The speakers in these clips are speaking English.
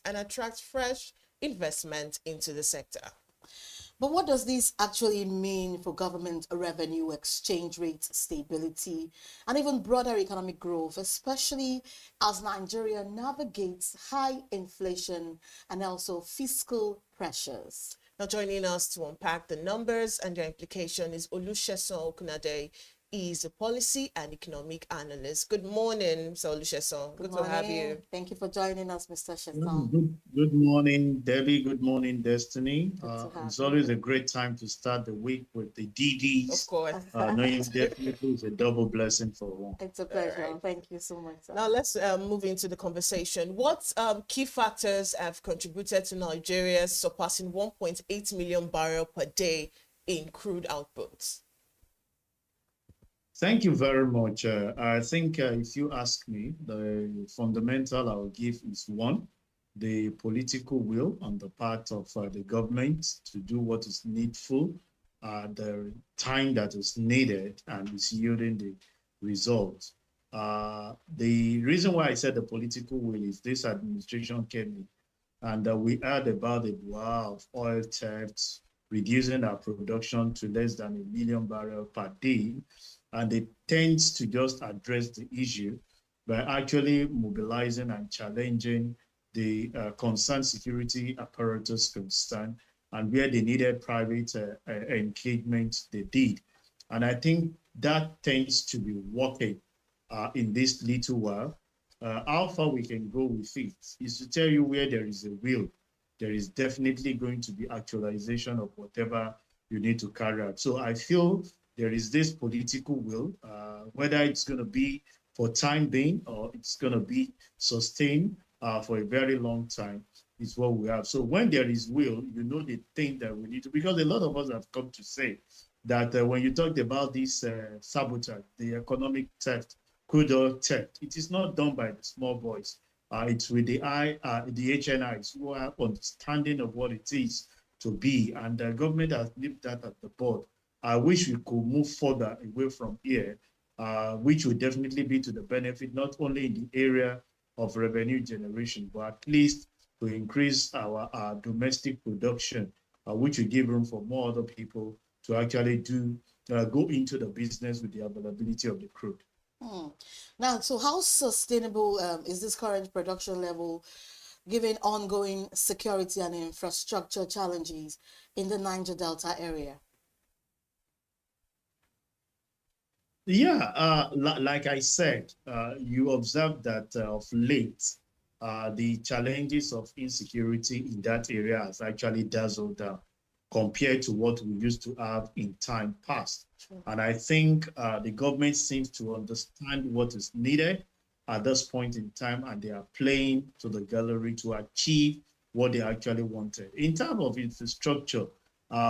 and attract fresh investment into the sector. But what does this actually mean for government revenue, exchange rate stability, and even broader economic growth, especially as Nigeria navigates high inflation and also fiscal pressures? Now, joining us to unpack the numbers and their implication is Olusegun Okunade. Is a policy and economic analyst. Good morning, Mr. Olusegun. Good to have you. Thank you for joining us, Mr. Sheson. Good morning, Debbie. Good morning, Destiny. It's always you. a great time to start the week with the DDs. Of course. Knowing definitely is a double blessing for one. It's a pleasure. Right. Thank you so much. Sir. Now let's move into the conversation. What key factors have contributed to Nigeria surpassing 1.8 million barrels per day in crude output? Thank you very much. I think if you ask me, the fundamental I will give is one, the political will on the part of the government to do what is needful at the time that is needed and is yielding the results. The reason why I said the political will is this administration came in and we heard about the wow of oil thefts, reducing our production to less than 1 million barrels per day. And it tends to just address the issue by actually mobilizing and challenging the concerned security apparatus concerned, and where they needed private engagement, they did. And I think that tends to be working in this little while. How far we can go with it is to tell you where there is a will, there is definitely going to be actualization of whatever you need to carry out. So I feel there is this political will, whether it's going to be for time being or it's going to be sustained for a very long time is what we have. So when there is will, you know the thing that we need to, because a lot of us have come to say that when you talked about this sabotage, the economic theft, crude oil theft, it is not done by the small boys. It's with the HNIs who are understanding of what it is to be, and the government has left that at the board. I wish we could move further away from here, which would definitely be to the benefit, not only in the area of revenue generation, but at least to increase our domestic production, which will give room for more other people to actually go into the business with the availability of the crude. Now, so how sustainable is this current production level given ongoing security and infrastructure challenges in the Niger Delta area? Yeah, like I said, you observe that of late, the challenges of insecurity in that area has actually dazzled down compared to what we used to have in time past. Sure. And I think the government seems to understand what is needed at this point in time, and they are playing to the gallery to achieve what they actually wanted. In terms of infrastructure,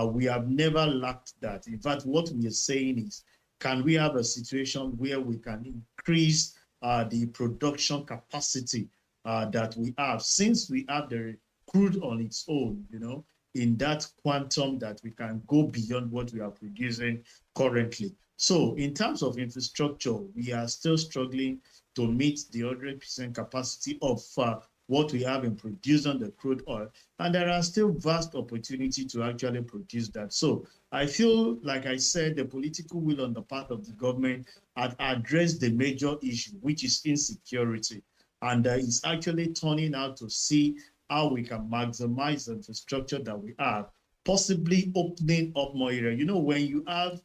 we have never lacked that. In fact, what we are saying is, can we have a situation where we can increase the production capacity that we have, since we have the crude on its own, in that quantum that we can go beyond what we are producing currently. So in terms of infrastructure, we are still struggling to meet the 100% capacity of what we have in producing the crude oil. And there are still vast opportunity to actually produce that. So I feel, like I said, the political will on the part of the government had addressed the major issue, which is insecurity. And it's actually turning out to see how we can maximize the infrastructure that we have, possibly opening up more area. When you have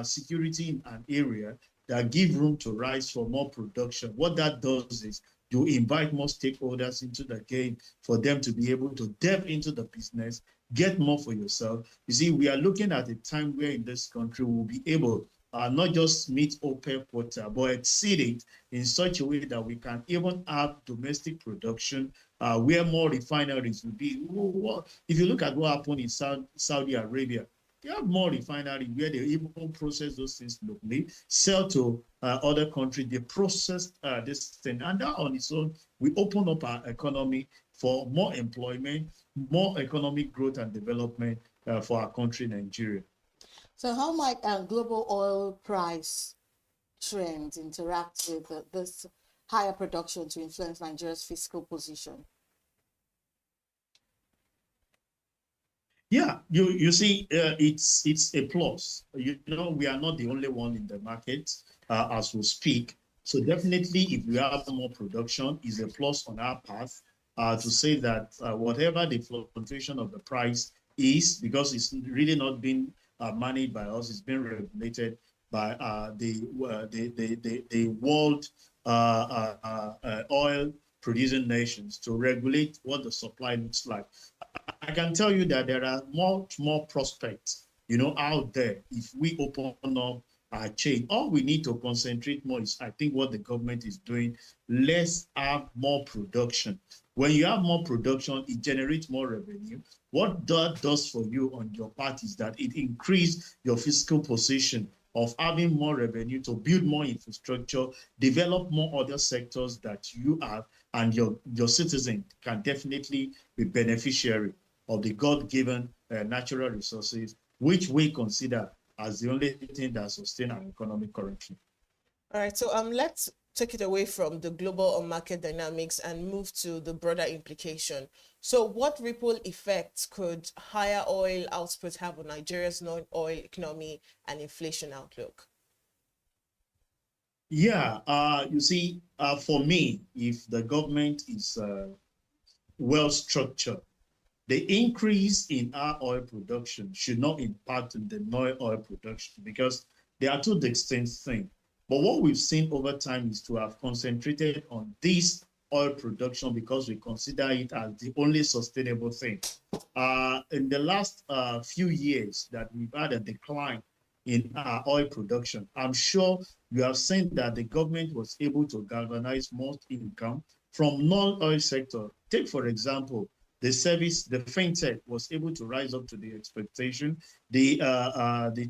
security in an area that give room to rise for more production, what that does is you invite more stakeholders into the game for them to be able to delve into the business, get more for yourself. You see, we are looking at a time where in this country we'll be able not just meet OPEC quota, but exceed it in such a way that we can even have domestic production where more refineries will be. If you look at what happened in Saudi Arabia, they have more refineries where they even process those things locally, sell to other countries, they process this thing. And that on its own, we open up our economy for more employment, more economic growth and development for our country, Nigeria. So how might global oil price trends interact with this higher production to influence Nigeria's fiscal position? Yeah, you see, it's a plus. You know, we are not the only one in the market as we speak. So definitely, if we have more production, is a plus on our path to say that whatever the fluctuation of the price is, because it's really not being managed by us, it's been regulated by the world oil producing nations to regulate what the supply looks like. I can tell you that there are much more prospects, out there. If we open up our chain, all we need to concentrate more is, I think, what the government is doing. Let's have more production. When you have more production, it generates more revenue. What that does for you on your part is that it increases your fiscal position of having more revenue to build more infrastructure, develop more other sectors that you have, and your citizen can definitely be beneficiary of the God-given natural resources, which we consider as the only thing that sustains our economy currently. All right, so let's take it away from the global market dynamics and move to the broader implication. So what ripple effects could higher oil output have on Nigeria's non-oil economy and inflation outlook? Yeah, you see, for me, if the government is well structured, the increase in our oil production should not impact on the non-oil production because they are two distinct things. But what we've seen over time is to have concentrated on this oil production because we consider it as the only sustainable thing. In the last few years that we've had a decline in our oil production, I'm sure you have seen that the government was able to galvanize most income from non-oil sector. Take, for example, the service, the fintech was able to rise up to the expectation. The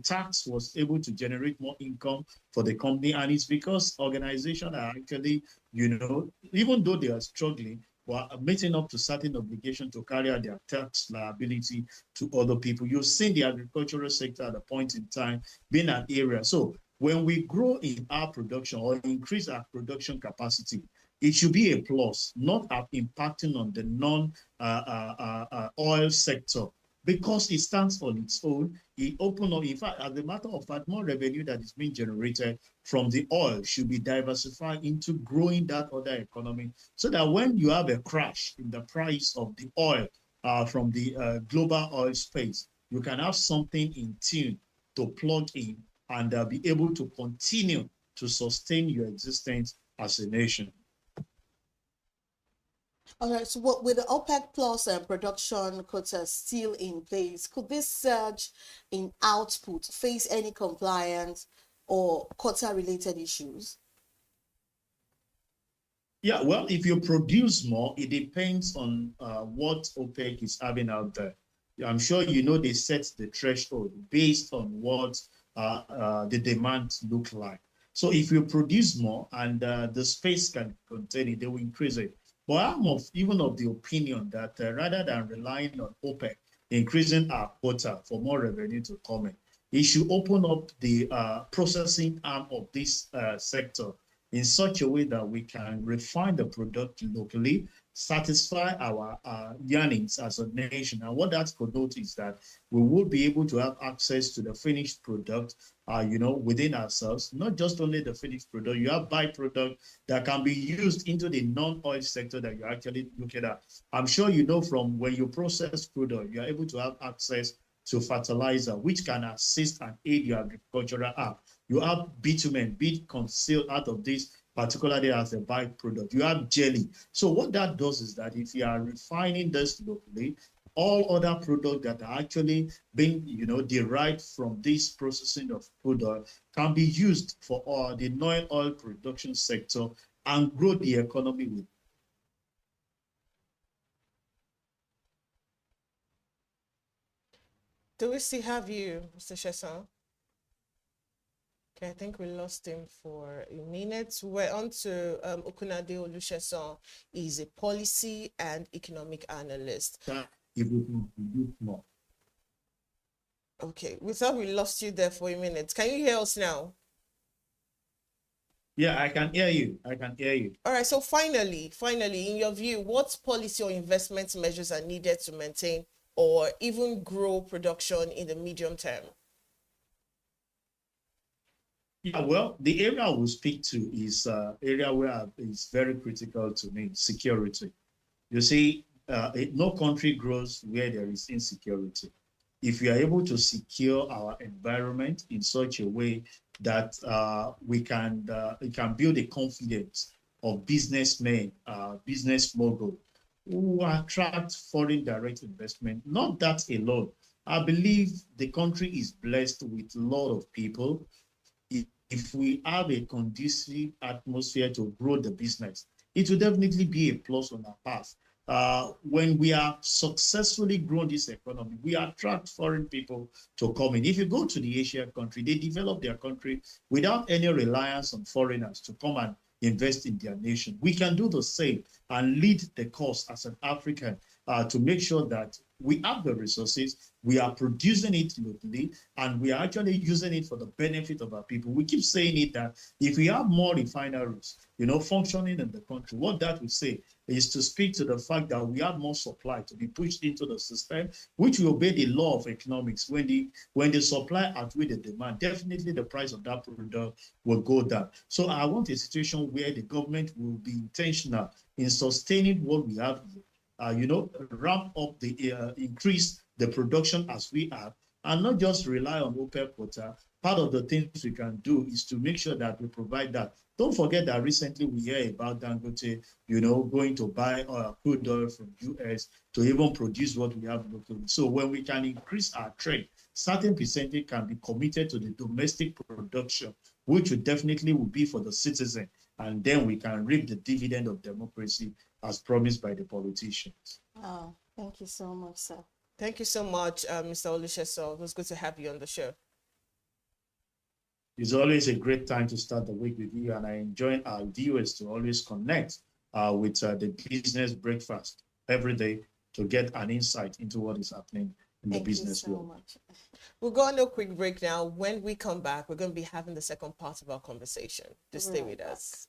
tax was able to generate more income for the company, and it's because organizations are actually, even though they are struggling, were meeting up to certain obligation to carry out their tax liability to other people. You've seen the agricultural sector at a point in time being an area. So when we grow in our production or increase our production capacity, it should be a plus, not impacting on the non-oil sector because it stands on its own. It opened up, in fact, as a matter of fact, more revenue that is being generated from the oil should be diversified into growing that other economy so that when you have a crash in the price of the oil from the global oil space, you can have something in tune to plug in and be able to continue to sustain your existence as a nation. All right, so what, with the OPEC plus production quotas still in place, could this surge in output face any compliance or quota-related issues? Yeah, well, if you produce more, it depends on what OPEC is having out there. I'm sure you know they set the threshold based on what the demand look like. So if you produce more and the space can contain it, they will increase it. But I'm even of the opinion that rather than relying on OPEC increasing our quota for more revenue to come in, it should open up the processing arm of this sector in such a way that we can refine the product locally, satisfy our yearnings as a nation. And what that connotes is that we will be able to have access to the finished product, within ourselves, not just only the finished product, you have byproduct that can be used into the non-oil sector that you're actually looking at. I'm sure you know from when you process product, you're able to have access to fertilizer, which can assist and aid your agricultural app. You have bitumen being concealed out of this, particularly as a byproduct. You have jelly. So what that does is that if you are refining this locally, all other products that are actually being, derived from this processing of product can be used for the non-oil production sector and grow the economy with. Do we still have you, Mr. Sheson? Okay, I think we lost him for a minute. We're on to Okunade Olusesan. He's a policy and economic analyst. If we can produce more. Okay, we thought we lost you there for a minute. Can you hear us now? Yeah, I can hear you. I can hear you. All right, so finally, in your view, what policy or investment measures are needed to maintain or even grow production in the medium term? Yeah, well, the area I will speak to is area where it's very critical to me, security. You see, no country grows where there is insecurity. If we are able to secure our environment in such a way that it can build the confidence of businessmen, business mogul, who attract foreign direct investment. Not that alone. I believe the country is blessed with a lot of people. If we have a conducive atmosphere to grow the business, it will definitely be a plus on our path. When we are successfully growing this economy, we attract foreign people to come in. If you go to the Asian country, they develop their country without any reliance on foreigners to come and invest in their nation. We can do the same and lead the cause as an African to make sure that we have the resources, we are producing it locally, and we are actually using it for the benefit of our people. We keep saying it that if we have more refineries, functioning in the country, what that would say is to speak to the fact that we have more supply to be pushed into the system, which will obey the law of economics. When the supply outweighs the demand, definitely the price of that product will go down. So I want a situation where the government will be intentional in sustaining what we have, ramp up increase the production as we have, and not just rely on OPEC quota. Part of the things we can do is to make sure that we provide that. Don't forget that recently we hear about Dangote, going to buy crude oil from US to even produce what we have locally. So when we can increase our trade, certain percentage can be committed to the domestic production, which will definitely be for the citizen. And then we can reap the dividend of democracy as promised by the politicians. Oh, thank you so much, sir. Thank you so much, Mr. Olusegun. It was good to have you on the show. It's always a great time to start the week with you, and I enjoy our viewers to always connect with the business breakfast every day to get an insight into what is happening in the business world. Thank you so much. We'll go on a quick break now. When we come back, we're going to be having the second part of our conversation. Just stay with us.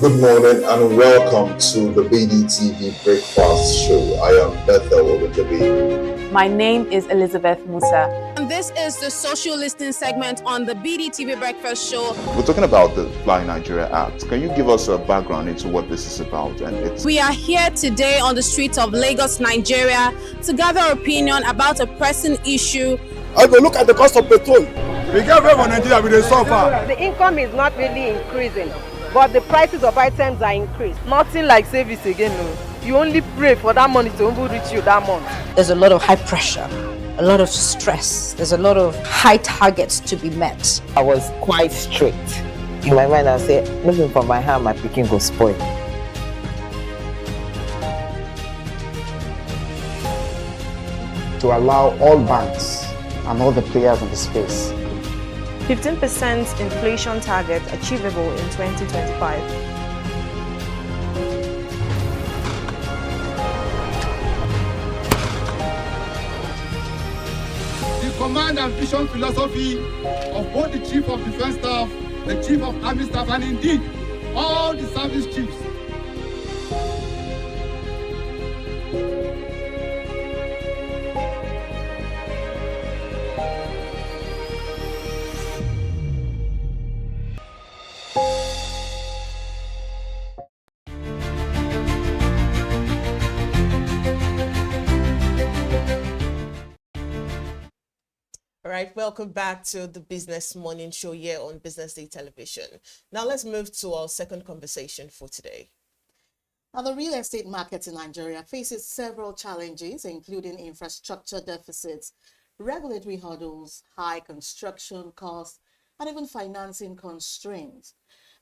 Good morning and welcome to the BDTV Breakfast Show. I am Bethel Ogujabi. My name is Elizabeth Musa. And this is the social listening segment on the BDTV Breakfast Show. We're talking about the Fly Nigeria Act. Can you give us a background into what this is about? We are here today on the streets of Lagos, Nigeria, to gather opinion about a pressing issue. I go look at the cost of petrol. We get very Nigeria with the suffer. The income is not really increasing, but the prices of items are increased. Nothing like service again. No. You only pray for that money to reach you that month. There's a lot of high pressure, a lot of stress. There's a lot of high targets to be met. I was quite strict. In my mind, I said, looking for my hand, my picking go spoil. To allow all banks and all the players in the space. 15% inflation target achievable in 2025. The command and vision philosophy of both the Chief of Defense Staff, the Chief of Army Staff, and indeed all the service chiefs. All right, welcome back to the Business Morning Show here on Business Day Television. Now let's move to our second conversation for today. Now, the real estate market in Nigeria faces several challenges, including infrastructure deficits, regulatory hurdles, high construction costs, and even financing constraints.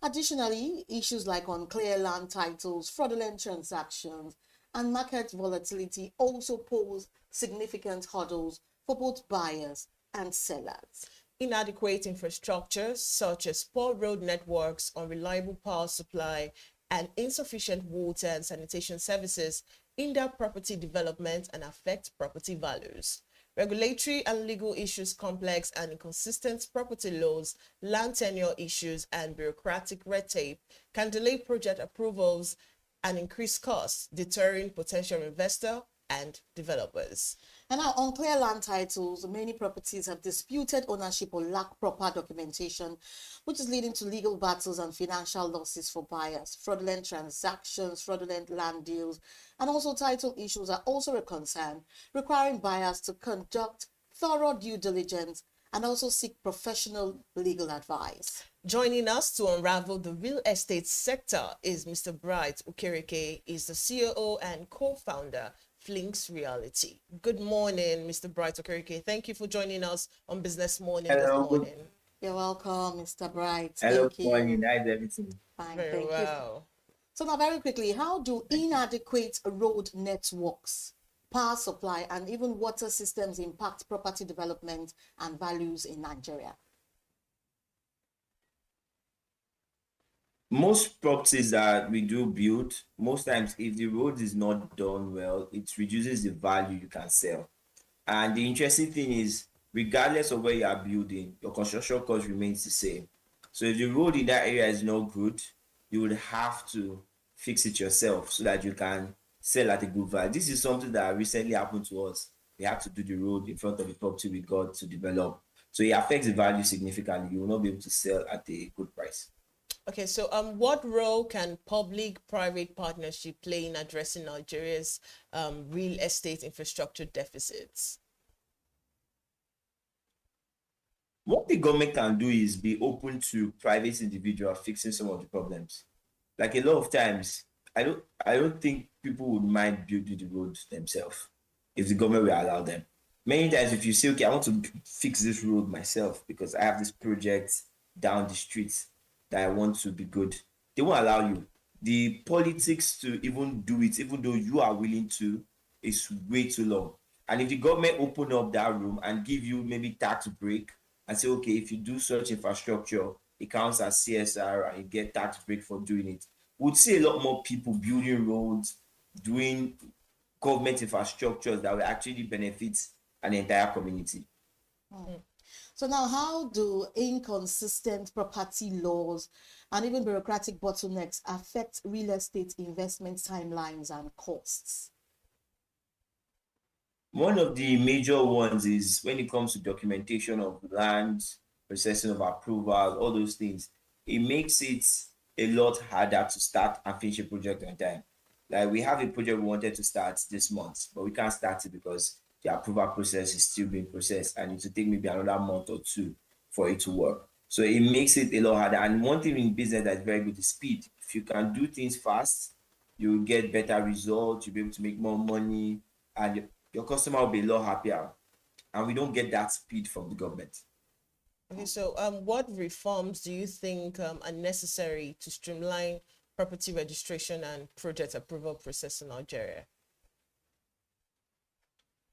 Additionally, issues like unclear land titles, fraudulent transactions, and market volatility also pose significant hurdles for both buyers and sellers. Inadequate infrastructure, such as poor road networks, unreliable power supply, and insufficient water and sanitation services, hinder property development and affect property values. Regulatory and legal issues, complex and inconsistent property laws, land tenure issues, and bureaucratic red tape can delay project approvals and increase costs, deterring potential investor and developers. And now, unclear land titles, many properties have disputed ownership or lack proper documentation, which is leading to legal battles and financial losses for buyers. Fraudulent transactions, fraudulent land deals, and also title issues are also a concern, requiring buyers to conduct thorough due diligence and also seek professional legal advice. Joining us to unravel the real estate sector is Mr. Bright Okereke. Is the CEO and co-founder Flinks Reality. Good morning, Mr. Bright Okereke. Thank you for joining us on Business Morning this morning. You're welcome, Mr. Bright. Hello, Thank you. morning. How's everything? Fine, Very thank well. you. So now, very quickly, how do inadequate road networks, power supply, and even water systems impact property development and values in Nigeria? Most properties that we do build, most times if the road is not done well, it reduces the value you can sell. And the interesting thing is, regardless of where you are building, your construction cost remains the same. So if the road in that area is not good, you would have to fix it yourself so that you can sell at a good value. This is something that recently happened to us. We had to do the road in front of the property we got to develop. So it affects the value significantly. You will not be able to sell at a good price. Okay, so what role can public-private partnership play in addressing Nigeria's real estate infrastructure deficits? What the government can do is be open to private individuals fixing some of the problems. Like a lot of times, I don't think people would mind building the road themselves if the government will allow them. Many times, if you say, okay, I want to fix this road myself because I have this project down the street that I want to be good, they won't allow you. The politics to even do it, even though you are willing to, is way too long. And if the government open up that room and give you maybe tax break and say, okay, if you do such infrastructure, it counts as CSR and you get tax break for doing it, we'd see a lot more people building roads, doing government infrastructures that will actually benefit an entire community. So now, how do inconsistent property laws and even bureaucratic bottlenecks affect real estate investment timelines and costs? One of the major ones is when it comes to documentation of land, processing of approval, all those things. It makes it a lot harder to start and finish a project on time. Like we have a project we wanted to start this month, but we can't start it because the approval process is still being processed and it will take maybe another month or two for it to work. So it makes it a lot harder. And one thing in business that's very good is speed. If you can do things fast, you will get better results, you'll be able to make more money, and your customer will be a lot happier. And we don't get that speed from the government. Okay, so what reforms do you think are necessary to streamline property registration and project approval process in Nigeria?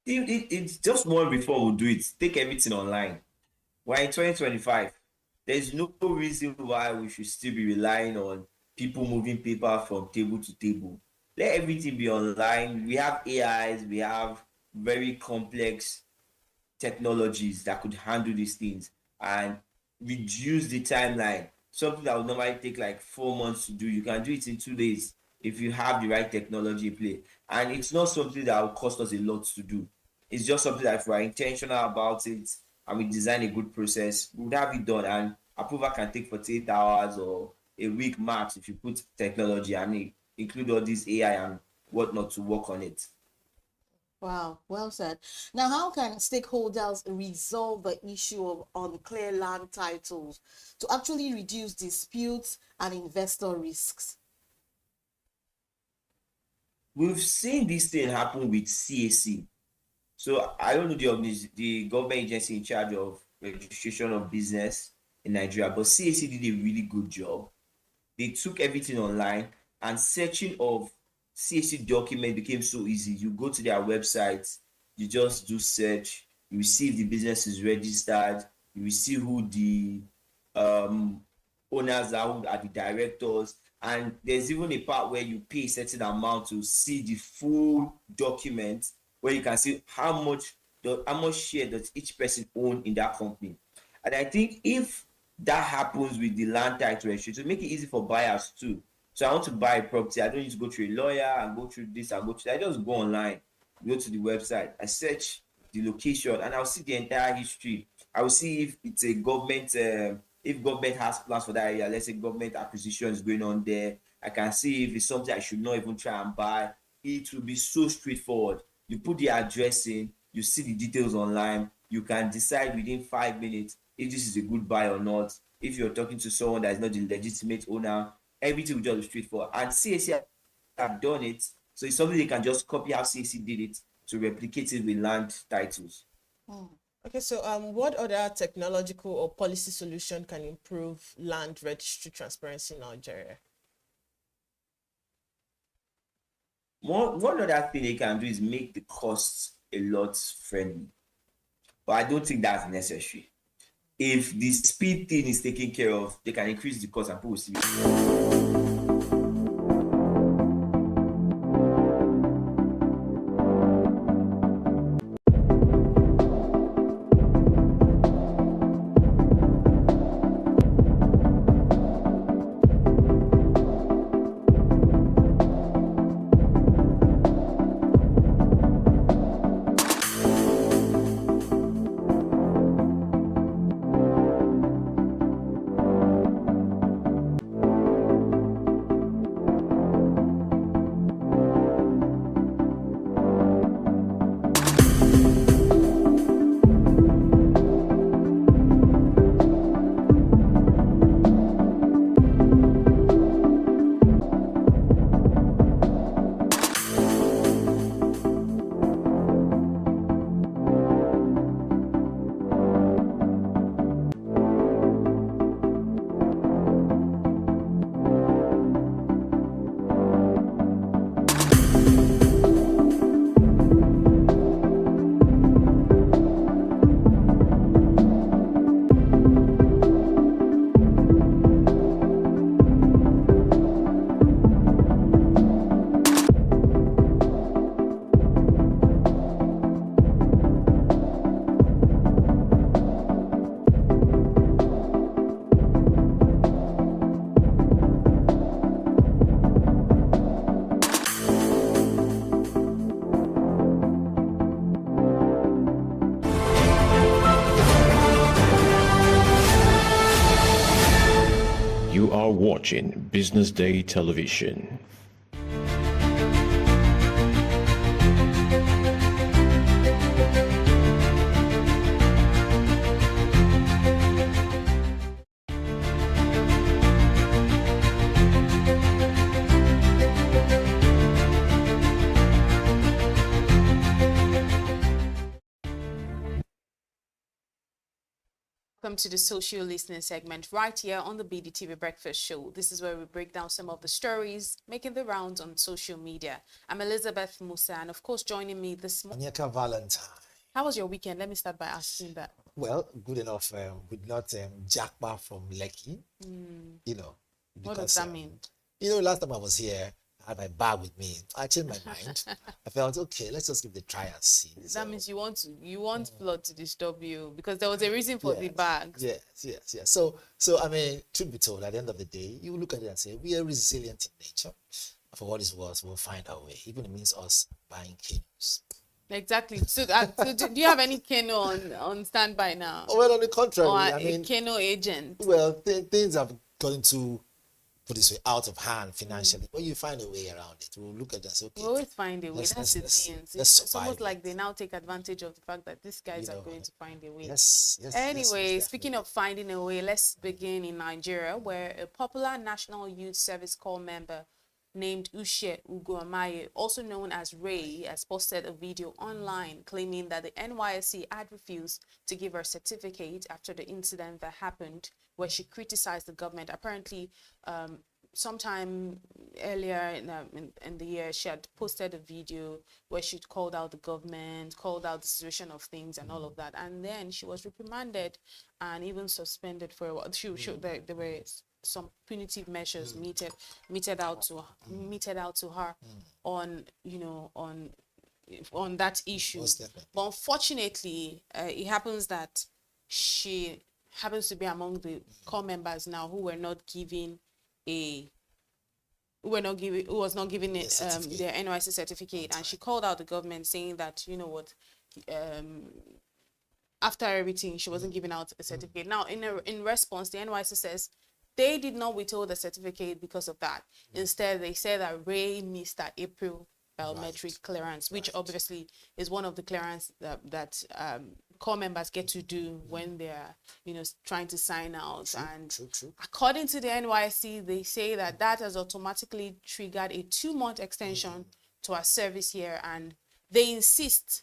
It's just one reform will do it. Take everything online. We're in 2025. There's no reason why we should still be relying on people moving paper from table to table. Let everything be online. We have AIs, we have very complex technologies that could handle these things and reduce the timeline. Something that would normally take like 4 months to do, you can do it in 2 days if you have the right technology in play. And it's not something that will cost us a lot to do. It's just something that if we're intentional about it and we design a good process, we would have it done. And approval can take 48 hours or a week max if you put technology and include all this AI and whatnot to work on it. Wow, well said. Now, how can stakeholders resolve the issue of unclear land titles to actually reduce disputes and investor risks? We've seen this thing happen with CAC. So I don't know the government agency in charge of registration of business in Nigeria, but CAC did a really good job. They took everything online and searching of CAC document became so easy. You go to their website, you just do search, you see if the business is registered, You will see who the owners are, who are the directors, and there's even a part where you pay a certain amount to see the full document, where you can see how much share does each person own in that company. And I think if that happens with the land title registry, to make it easy for buyers too. So I want to buy a property, I don't need to go through a lawyer and go through this and go through that. I just go online, go to the website, I search the location, and I'll see the entire history. I will see if it's a government, if government has plans for that area. Let's say government acquisition is going on there. I can see if it's something I should not even try and buy. It will be so straightforward. You put the address in, you see the details online, you can decide within 5 minutes if this is a good buy or not. If you're talking to someone that is not the legitimate owner, everything will just be straightforward. And CAC have done it, so it's something they can just copy how CAC did it to replicate it with land titles. Okay, so what other technological or policy solution can improve land registry transparency in Nigeria? One other thing they can do is make the costs a lot friendly, but I don't think that's necessary. If the speed thing is taken care of, they can increase the cost and people will see it. You are watching Business Day Television. Welcome to the social listening segment right here on the BDTV Breakfast Show. This is where we break down some of the stories making the rounds on social media. I'm Elizabeth Musa, and of course, joining me this morning. Anyaka Valentine. How was your weekend? Let me start by asking that. Well, good enough. We not jackpot from Lekki. You know. Because, what does that mean? You know, last time I was here, I had my bag with me. I changed my mind. I felt okay. Let's just give it a try and see. That means you want flood to disturb you because there was a reason for the bags. Yes. So I mean, truth be told, at the end of the day, you look at it and say we are resilient in nature. For what is worth, we'll find our way. Even if it means us buying canoes. Exactly. So do you have any canoe on standby now? Well, on the contrary, or I mean, a canoe agent. Well, things have gotten to put this way out of hand financially, but you find a way around it. We'll look at that. Okay, we always find a way. That's the thing. It's almost like they now take advantage of the fact that these guys are going to find a way. Anyway, speaking of finding a way, let's begin in Nigeria, where a popular National Youth Service Corps member named Ushe Ugoamaye, also known as Ray, has posted a video online claiming that the NYSC had refused to give her certificate after the incident that happened where she criticized the government. Apparently, sometime earlier in the year, she had posted a video where she called out the government, called out the situation of things and all of that. And then she was reprimanded and even suspended for a while. There were some punitive measures meted out to her on, you know, on that issue. But unfortunately, it happens that she happens to be among the core members now who was not given their NYC certificate, and she called out the government saying that, you know what, after everything she wasn't giving out a certificate. Now in response, the NYC says they did not withhold the certificate because of that. Instead, they said that Ray missed that April biometric clearance, which obviously is one of the clearance that core members get to do when they're, you know, trying to sign out. True. According to the NYC, they say that has automatically triggered a 2-month extension to our service here, and they insist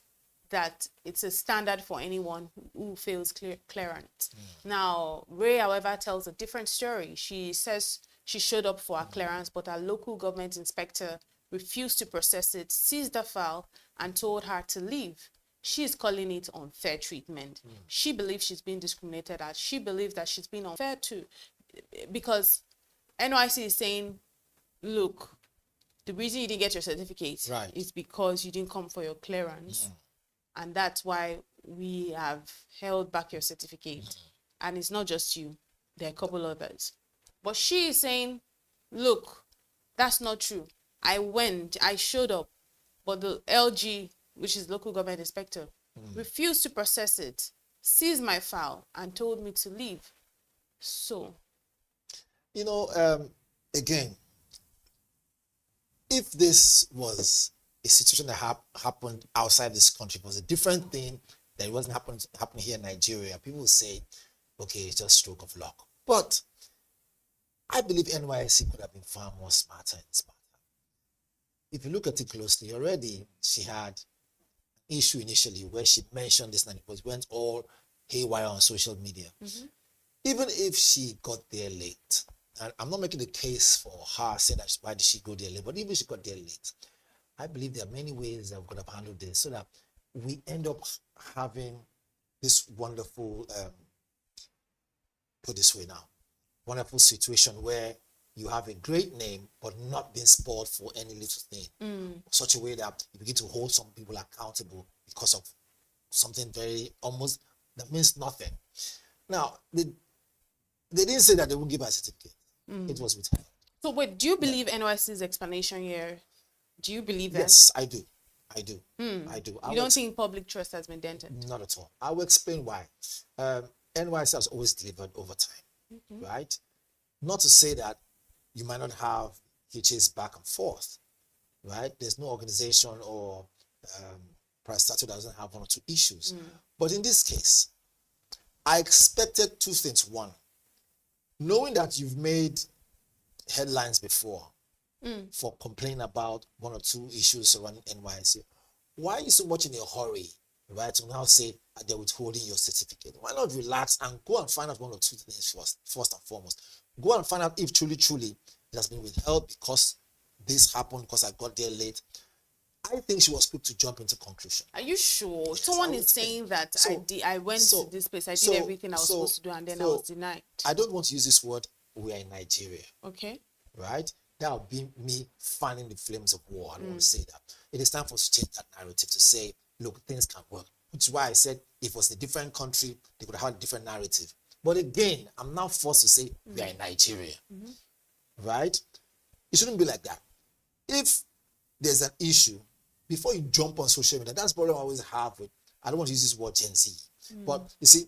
that it's a standard for anyone who fails clearance. Now, Ray, however, tells a different story. She says she showed up for her clearance, but her local government inspector refused to process it, seized the file, and told her to leave. She is calling it unfair treatment. She believes she's being discriminated at. She believes that she's being unfair too, because NYC is saying, look, the reason you didn't get your certificate is because you didn't come for your clearance. And that's why we have held back your certificate. And it's not just you. There are a couple others. But she is saying, look, that's not true. I showed up, but the LG, which is local government inspector, refused to process it, seized my file, and told me to leave. So, you know, again, if this was a situation that happened outside this country, it was a different thing, that it wasn't happening here in Nigeria, people would say, okay, it's just stroke of luck. But I believe NYC could have been far more smarter and smarter. If you look at it closely, already she had an issue initially where she mentioned this and it went all haywire on social media. Even if she got there late, and I'm not making a case for her saying that why did she go there late, but even if she got there late, I believe there are many ways that we could have handled this so that we end up having this wonderful, put this way now, wonderful situation where you have a great name, but not being spoiled for any little thing. Such a way that you begin to hold some people accountable because of something very almost that means nothing. Now, they didn't say that they would give us a certificate. It was withheld. So wait, do you believe NYC's explanation here? Do you believe that? Yes, I do. I do. You don't think public trust has been dented? Not at all. I will explain why. NYC has always delivered over time, right? Not to say that you might not have hitches back and forth, right? There's no organization or private sector that doesn't have one or two issues. But in this case, I expected two things. One, knowing that you've made headlines before for complaining about one or two issues surrounding NYC, why are you so much in a hurry, right, to now say they're withholding your certificate? Why not relax and go and find out one or two things first and foremost? Go and find out if truly it has been withheld because this happened because I got there late. I think she was quick to jump into conclusion. Are you sure? Yes, someone is saying that I went to this place, I did everything I was supposed to do, and then I was denied. I don't want to use this word, we are in Nigeria. Okay. Right? That would be me fanning the flames of war. I don't want to say that. It is time for us to change that narrative to say, look, things can work. Which is why I said if it was a different country, they could have had a different narrative. But again, I'm now forced to say we are in Nigeria. Right? It shouldn't be like that. If there's an issue, before you jump on social media, that's the problem I always have with, I don't want to use this word Gen Z. But you see,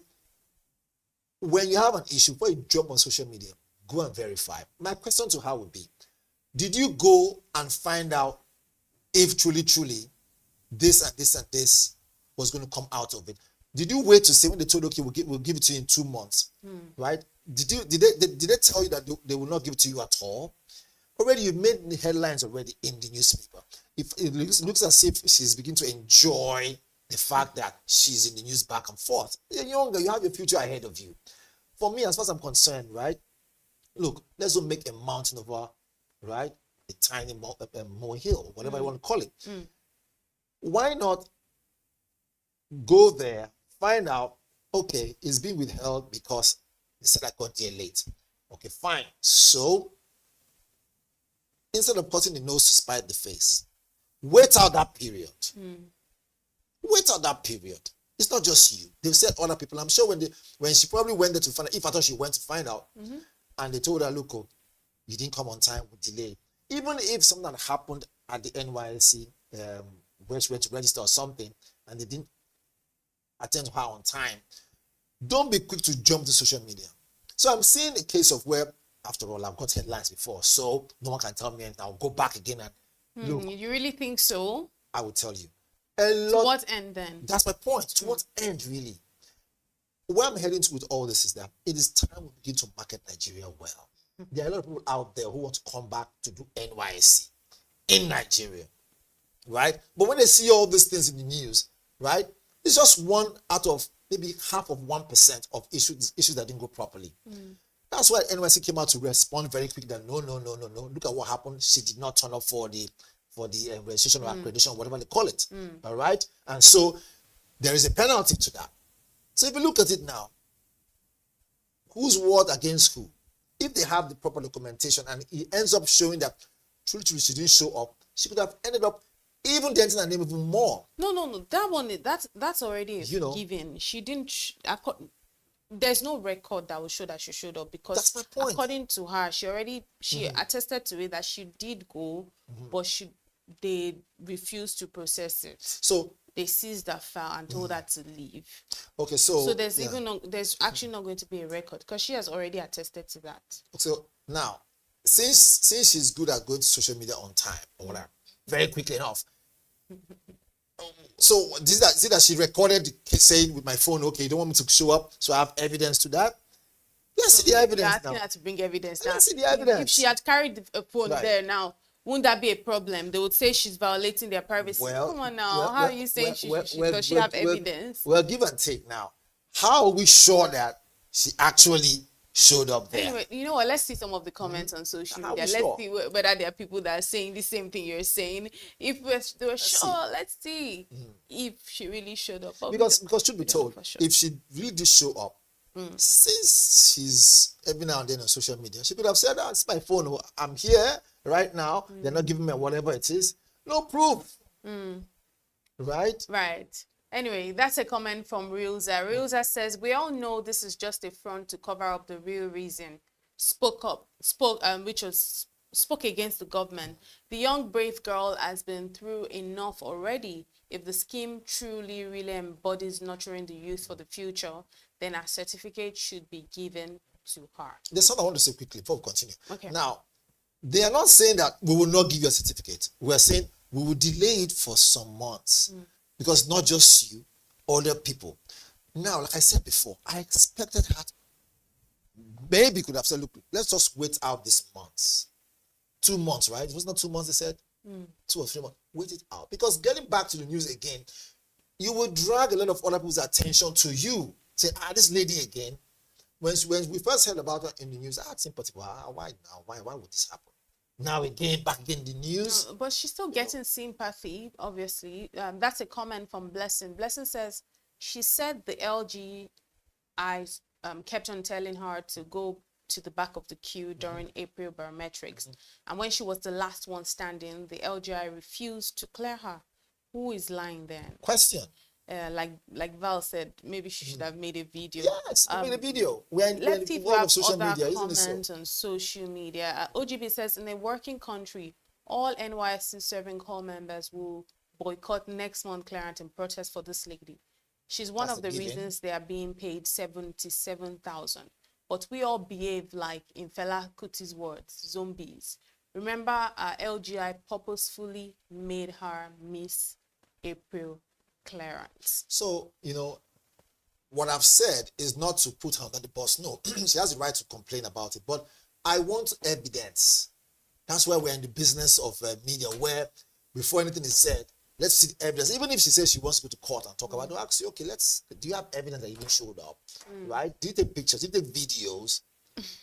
when you have an issue, before you jump on social media, go and verify. My question to her would be, did you go and find out if truly this and this and this was going to come out of it? Did you wait to say when they told you, okay, we'll give it to you in 2 months, right? Did they tell you that they will not give it to you at all? Already you made the headlines already in the newspaper. If it looks as if she's beginning to enjoy the fact that she's in the news back and forth. You're younger, you have your future ahead of you. For me, as far as I'm concerned, right, look, let's not make a mountain over, right? A tiny molehill, whatever you want to call it. Why not go there, find out, okay, it's being withheld because they said I got there late. Okay, fine. So, instead of cutting the nose to spite the face, wait out that period. Wait out that period. It's not just you. They've said other people. I'm sure when she probably went there to find out, if I thought she went to find out, and they told her, look, oh, you didn't come on time with delay. Even if something that happened at the NYSC, where she went to register or something, and they didn't attend to her on time, don't be quick to jump to social media. So I'm seeing a case of where, after all, I've got headlines before, so no one can tell me anything. I'll go back again and look. You really think so? I will tell you. To what end then? That's my point. To what end, really? Where I'm heading to with all this is that it is time we begin to market Nigeria well. There are a lot of people out there who want to come back to do NYSC in Nigeria, right? But when they see all these things in the news, right, it's just one out of maybe half of 1% of issues that didn't go properly. That's why NYSC came out to respond very quickly that no. Look at what happened. She did not turn up for the registration or accreditation, whatever they call it. All right? And so there is a penalty to that. So if you look at it now, whose word against who? If they have the proper documentation and it ends up showing that truly she didn't show up, she could have ended up even denting her name even more. No. That one, that's already a given. She didn't. There's no record that will show that she showed up because that's my point. According to her, she attested to it that she did go, but they refused to process it. So they seized that file and told her to leave. Okay, so there's there's actually not going to be a record because she has already attested to that. So now, since she's good at going to social media on time or whatever, very quickly enough. So this is that she recorded saying with my phone, okay, you don't want me to show up, so I have evidence to that. Let's see the evidence now. You're asking her to bring evidence. Let's see the evidence. If she had carried a phone there now, wouldn't that be a problem? They would say she's violating their privacy. Come on now. How are you saying does she have evidence? Well, give and take now. How are we sure that she actually showed up there? Anyway, you know what? Let's see some of the comments on social media. Let's see whether there are people that are saying the same thing you're saying. If they were sure, let's see if she really showed up. Because truth be told, if she really did show up, since she's every now and then on social media, she could have said, it's my phone. I'm here right now. They're not giving me whatever it is. No proof. Right? Right. Anyway, that's a comment from Realza. Realza says, we all know this is just a front to cover up the real reason. Spoke against the government. The young brave girl has been through enough already. If the scheme truly really embodies nurturing the youth for the future, then a certificate should be given to her. There's something I want to say quickly before we continue. Okay. Now, they are not saying that we will not give you a certificate. We are saying we will delay it for some months. Because not just you, other people. Now, like I said before, I expected her to maybe could have said, look, let's just wait out these months. 2 months, right? It was not 2 months, they said? 2 or 3 months. Wait it out. Because getting back to the news again, you will drag a lot of other people's attention to you. Say, this lady again. When we first heard about her in the news, I asked him, why now? Why would this happen? Now again, back in the news. No, but she's still getting sympathy, obviously. That's a comment from Blessing. Blessing says, she said the LGI kept on telling her to go to the back of the queue during April biometrics. And when she was the last one standing, the LGI refused to clear her. Who is lying then? Question. Like Val said, maybe she should have made a video. Yes, made a video. Let's see if we have social other media, comments on social media. OGB says, in a working country, all NYSC serving call members will boycott next month clearance in protest for this lady. She's one of the reasons they are being paid 77,000. But we all behave like, in Fela Kuti's words, zombies. Remember, LGI purposefully made her miss April clearance. So, what I've said is not to put her under the bus. No, she has the right to complain about it. But I want evidence. That's why we're in the business of media, where before anything is said, let's see evidence. Even if she says she wants to go to court and talk about it, they'll ask you, okay, do you have evidence that you even showed up? Right? Do you take pictures? Do you take videos?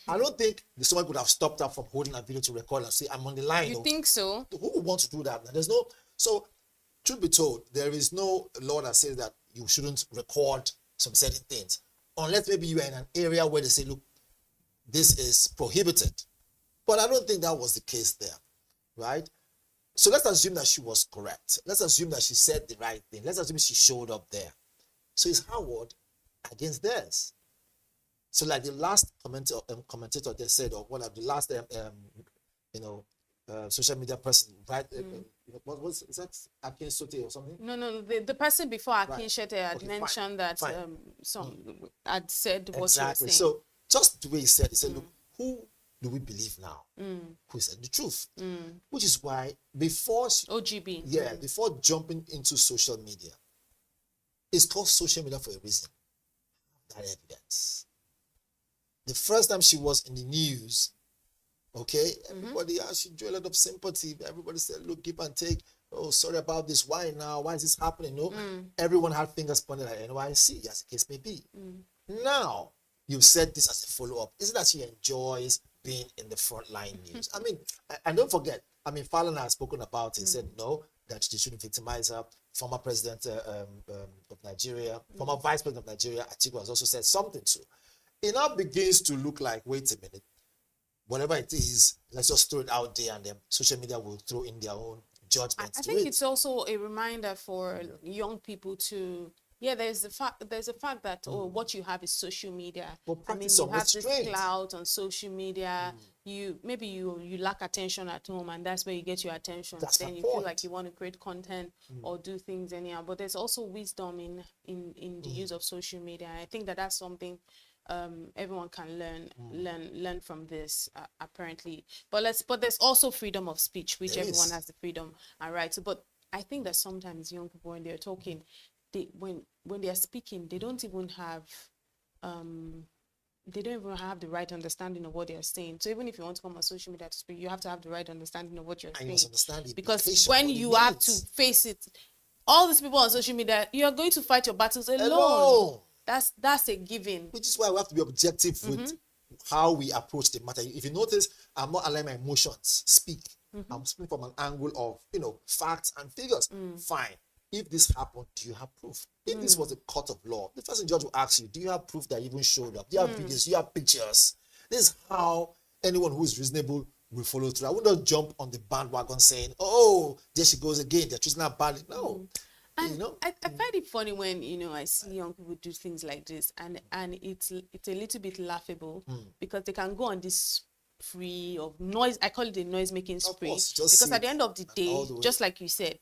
I don't think someone could have stopped her from holding a video to record and say, I'm on the line. You think so? Who would want to do that? There's no, so truth be told, there is no law that says that you shouldn't record some certain things. Unless maybe you are in an area where they say, look, this is prohibited. But I don't think that was the case there, right? So let's assume that she was correct. Let's assume that she said the right thing. Let's assume she showed up there. So it's her word against theirs. So like the last commentator they said, or one of the last social media person, right? What was is that Akin Sote or something? No. The person before Akin Sote had mentioned that some had said what she was saying. So just the way he said, look, who do we believe now? Who said the truth? Which is why before OGB, before jumping into social media, it's called social media for a reason. That evidence. The first time she was in the news, okay, everybody she drew a lot of sympathy. Everybody said, look, give and take. Oh, sorry about this. Why now? Why is this happening? No, everyone had fingers pointed at NYC, as the case may be. Now, you've said this as a follow-up. Is it that she enjoys being in the frontline news? I mean, and don't forget, Fallon has spoken about it, said no, that she shouldn't victimize her. Former president of Nigeria, former vice president of Nigeria, Atiku, has also said something too. It now begins to look like, wait a minute, whatever it is, let's just throw it out there and then social media will throw in their own judgments. I think it's also a reminder for young people to, there's a fact that what you have is social media. You have this clout on social media. You lack attention at home, and that's where you get your attention. Then you feel like you want to create content or do things anyhow. But there's also wisdom in the use of social media. I think that's something everyone can learn from this apparently. But there's also freedom of speech, which everyone has the freedom and right to. But I think that sometimes young people, when they're talking, when they're speaking, they don't even have the right understanding of what they're saying. So even if you want to come on social media to speak, you have to have the right understanding of what you're saying. Because when you have to face it, all these people on social media, you are going to fight your battles alone. That's a given. Which is why we have to be objective with how we approach the matter. If you notice, I'm not allowing my emotions speak. I'm speaking from an angle of facts and figures. Fine. If this happened, do you have proof? If this was a court of law, the first judge will ask you, do you have proof that you even showed up? Do you have videos? Do you have pictures? This is how anyone who is reasonable will follow through. I would not jump on the bandwagon saying, oh, there she goes again. They're treating her badly. No. And I find it funny when, I see young people do things like this, and it's a little bit laughable because they can go on this spree of noise. I call it a noise-making spree, because at the end of the day, just like you said,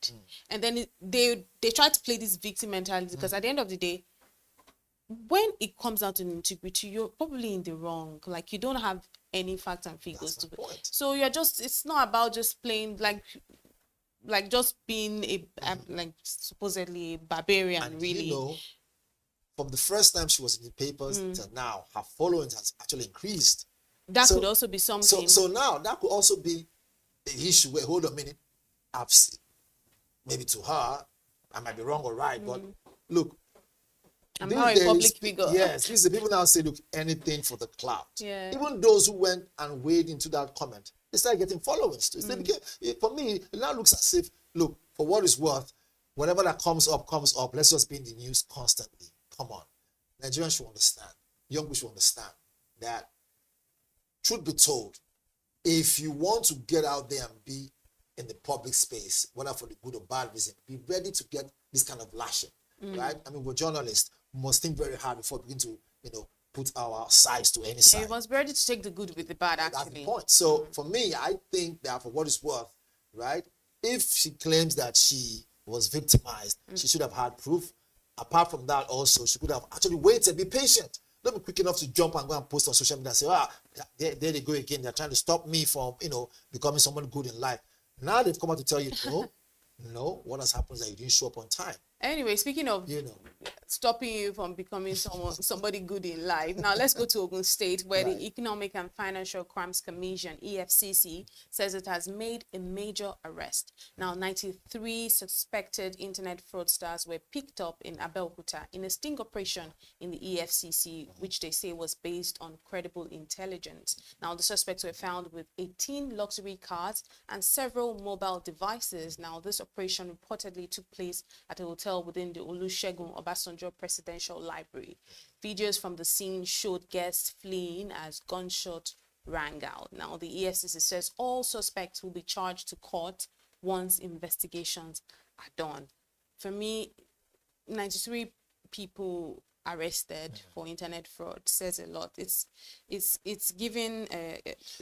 and then they try to play this victim mentality, because at the end of the day, when it comes down to integrity, you're probably in the wrong. Like, you don't have any facts and figures to it. So it's not about just playing like just being like supposedly a barbarian, and really. From the first time she was in the papers to now, her following has actually increased. That could also be something. So now that could also be the issue where, hold on a minute, I've seen, maybe to her, I might be wrong or right, but look, I'm not a public figure. Yes, these the people now say, look, anything for the clout. Yeah. Even those who went and weighed into that comment, they started getting followings too. For me, it now looks as if, look, for what it's worth, whatever that comes up. Let's just be in the news constantly. Come on. Nigerians should understand, young people should understand that, truth be told, if you want to get out there and be in the public space, whether for the good or bad reason, be ready to get this kind of lashing, right? We're journalists. We must think very hard before we begin to, put our sides to any side. You must be ready to take the good with the bad, actually. That's the point. So for me, I think that for what it's worth, right, if she claims that she was victimized, she should have had proof. Apart from that, also, she could have actually waited, be patient. Don't be quick enough to jump and go and post on social media and say, there they go again. They're trying to stop me from, becoming someone good in life. Now they've come out to tell you, no, what has happened is that you didn't show up on time. Anyway, speaking of stopping you from becoming somebody good in life. Now let's go to Ogun State, where the Economic and Financial Crimes Commission, EFCC, says it has made a major arrest. Now 93 suspected internet fraudsters were picked up in Abeokuta in a sting operation in the EFCC, which they say was based on credible intelligence. Now the suspects were found with 18 luxury cars and several mobile devices. Now this operation reportedly took place at a hotel within the Olusegun Obasanjo Presidential Library. Videos from the scene showed guests fleeing as gunshots rang out. Now, the EFCC says all suspects will be charged to court once investigations are done. For me, 93 people arrested for internet fraud says a lot. It's given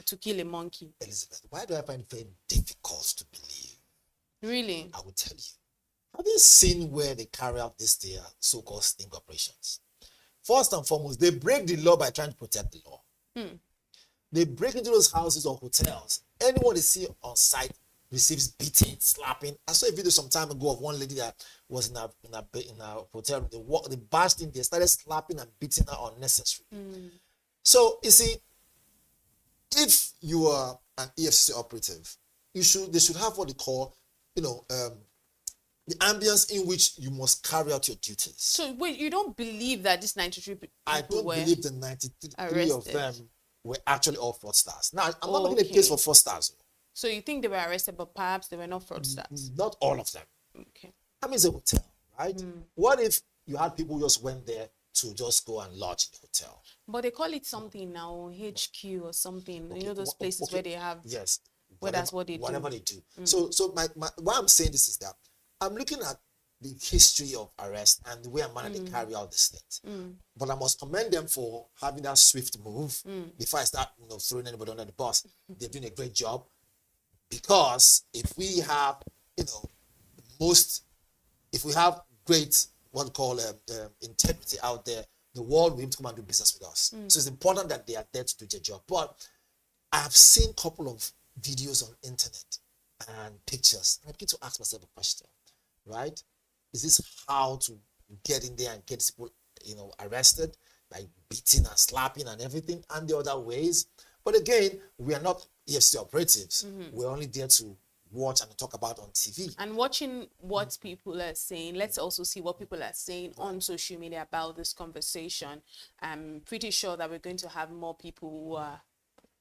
to kill a monkey. Elizabeth, why do I find it very difficult to believe? Really? I will tell you. Have you seen where they carry out this their so-called sting operations? First and foremost, they break the law by trying to protect the law. They break into those houses or hotels. Anyone they see on site receives beating, slapping. I saw a video some time ago of one lady that was in a hotel. They barged in, they started slapping and beating her unnecessarily. So you see, if you are an EFCC operative, they should have what they call, the ambience in which you must carry out your duties. So wait, you don't believe that this 93 people I don't believe the 93 of them were actually all fraudsters. Now, I'm not making a case for fraudsters. So you think they were arrested, but perhaps they were not fraudsters? Not all of them. Okay. I mean, it's a hotel, right? What if you had people who just went there to just go and lodge in the hotel? But they call it something now, HQ or something. Okay. You know those places where they have... Yes. Where that's what they do. Whatever they do. So why I'm saying this is that I'm looking at the history of arrest and the way a man they carry out these things. But I must commend them for having that swift move before I start throwing anybody under the bus. They're doing a great job, because if we have great what we call integrity out there, the world will be able to come and do business with us. So it's important that they are there to do their job. But I have seen a couple of videos on internet and pictures, and I begin to ask myself a question. Right? Is this how to get in there and get people, arrested by beating and slapping and everything, and the other ways? But again, we are not EFCC operatives. We're only there to watch and talk about on TV. And watching what people are saying, let's also see what people are saying on social media about this conversation. I'm pretty sure that we're going to have more people who are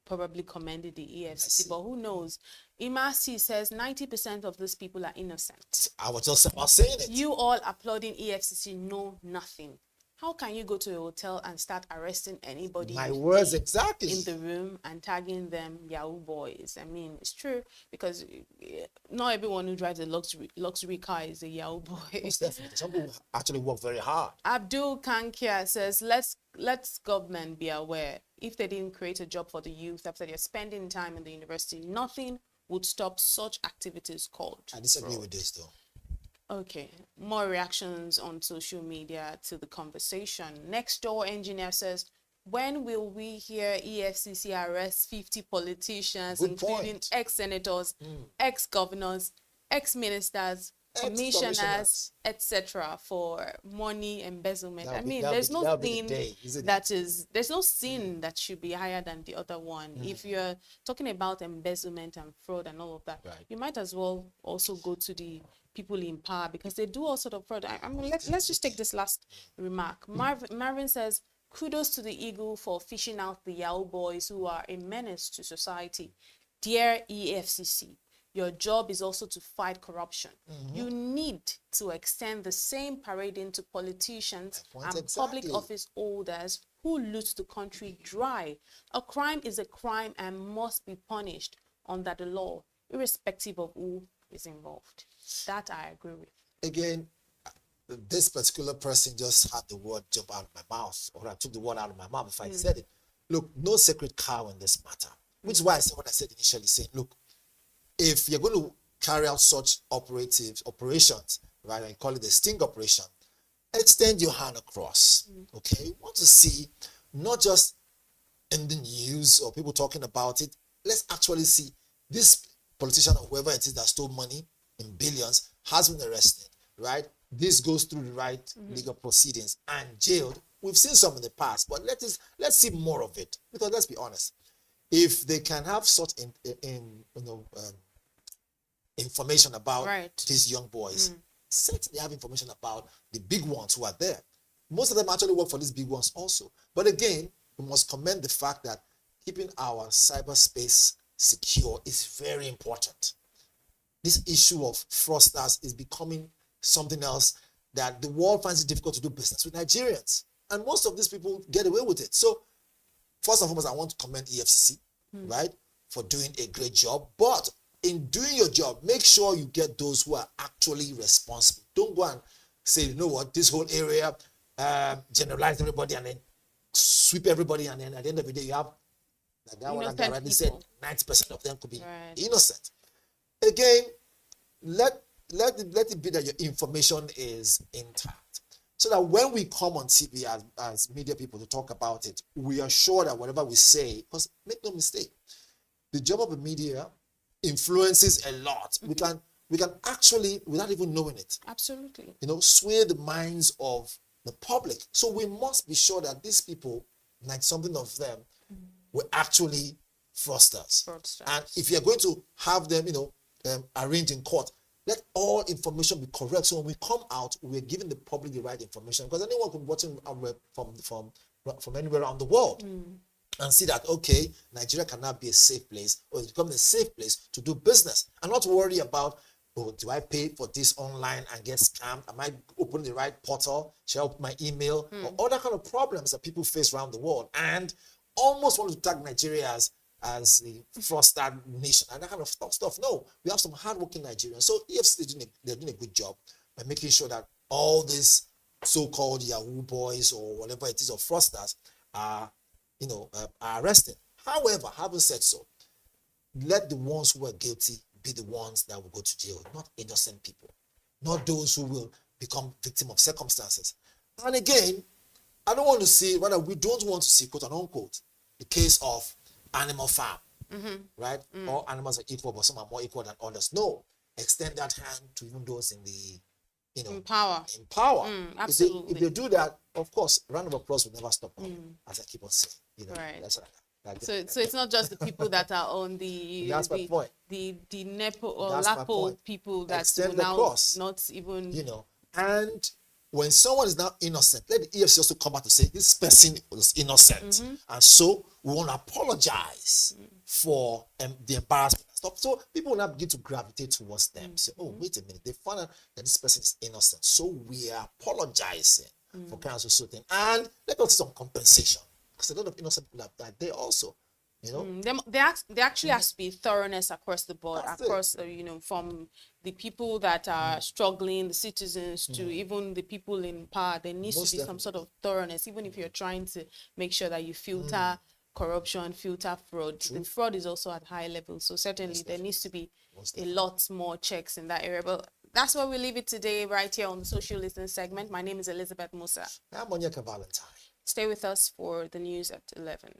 probably commended the EFCC, but who knows? Imasi says 90% of these people are innocent. I was just about saying it. You all applauding EFCC know nothing. How can you go to a hotel and start arresting anybody? My words exactly. In the room and tagging them Yahoo boys? I mean, it's true, because not everyone who drives a luxury car is a Yahoo boy. Most definitely. Some people actually work very hard. Abdul Kankia says, let's government be aware. If they didn't create a job for the youth after they're spending time in the university, nothing would stop such activities called. I disagree with this though. Okay, more reactions on social media to the conversation. Next door engineer says, when will we hear EFCC arrest 50 politicians, including ex-senators, ex-governors, ex-ministers, commissioners, etc., for money embezzlement? I mean, there's no sin that should be higher than the other one. If you're talking about embezzlement and fraud and all of that, you might as well also go to the people in power, because they do all sort of fraud. I mean, let's just take this last remark. Marvin says, kudos to the Eagle for fishing out the Yahoo boys who are a menace to society. Dear EFCC, your job is also to fight corruption. You need to extend the same parading to politicians and public office holders who loot the country dry. A crime is a crime and must be punished under the law, irrespective of who is involved. That I agree with. Again, this particular person just had the word jump out of my mouth, or I took the word out of my mouth before I said it. Look, no sacred cow in this matter. Which is why I said what I said initially, saying, look, if you're going to carry out such operations, right, I call it a sting operation, extend your hand across, okay? You want to see, not just in the news or people talking about it, let's actually see this politician or whoever it is that stole money in billions has been arrested, right? this goes through the right legal proceedings and jailed. We've seen some in the past, but let's see more of it. Because let's be honest, if they can have such information about these young boys, since they have information about the big ones who are there, most of them actually work for these big ones also. But again, we must commend the fact that keeping our cyberspace secure is very important. This issue of fraudsters is becoming something else that the world finds it difficult to do business with Nigerians. And most of these people get away with it. So first and foremost, I want to commend EFCC, right, for doing a great job. But in doing your job, make sure you get those who are actually responsible. Don't go and say, you know what, this whole area, generalize everybody and then sweep everybody, and then at the end of the day, you have, like that one I already said, 90% of them could be innocent. Again, let it be that your information is intact, so that when we come on TV as media people to talk about it, we are sure that whatever we say, because make no mistake, the job of the media influences a lot. We can actually, without even knowing it, absolutely, sway the minds of the public. So we must be sure that these people, like something of them, were actually fraudsters. And if you're going to have them, arraigned in court, let all information be correct. So when we come out, we're giving the public the right information, because anyone can be watching from anywhere around the world and see that, okay, Nigeria cannot be a safe place, or it's becoming a safe place to do business, and not worry about, oh, do I pay for this online and get scammed? Am I opening the right portal? Should I open my email? Or all that kind of problems that people face around the world, and almost want to tag Nigeria as the fraudster nation and that kind of stuff. No, we have some hardworking Nigerians. So EFCC, they're doing a good job by making sure that all these so-called Yahoo boys or whatever it is, or fraudsters are arrested. However, having said so, let the ones who are guilty be the ones that will go to jail, not innocent people, not those who will become victim of circumstances. And again, I don't want to see, rather we don't want to see, quote unquote, the case of animal farm, right? All animals are equal, but some are more equal than others. No, extend that hand to even those in the, in power. Absolutely. If they do that, of course, round of applause will never stop coming, as I keep on saying. Right. That's right. So it's not just the people that are on the that's my point. The Nepo or That's Lapo people that extend will the now cross, not even and when someone is now innocent, let the EFCC also come back to say this person was innocent, and so we want to apologize for the embarrassment stuff. So people will now begin to gravitate towards them. Say, oh, wait a minute, they found out that this person is innocent, so we are apologizing for kind of certain thing, and let us some compensation, because a lot of innocent people have died there also. There actually has to be thoroughness across the board, from the people that are struggling, the citizens, to even the people in power. There needs to be some sort of thoroughness, even if you're trying to make sure that you filter corruption, filter fraud. The fraud is also at high levels, so certainly there needs to be a lot more checks in that area. But that's where we leave it today, right here on the Social Listening segment. My name is Elizabeth Musa. I'm Onyeka Valentine. Stay with us for the news at 11.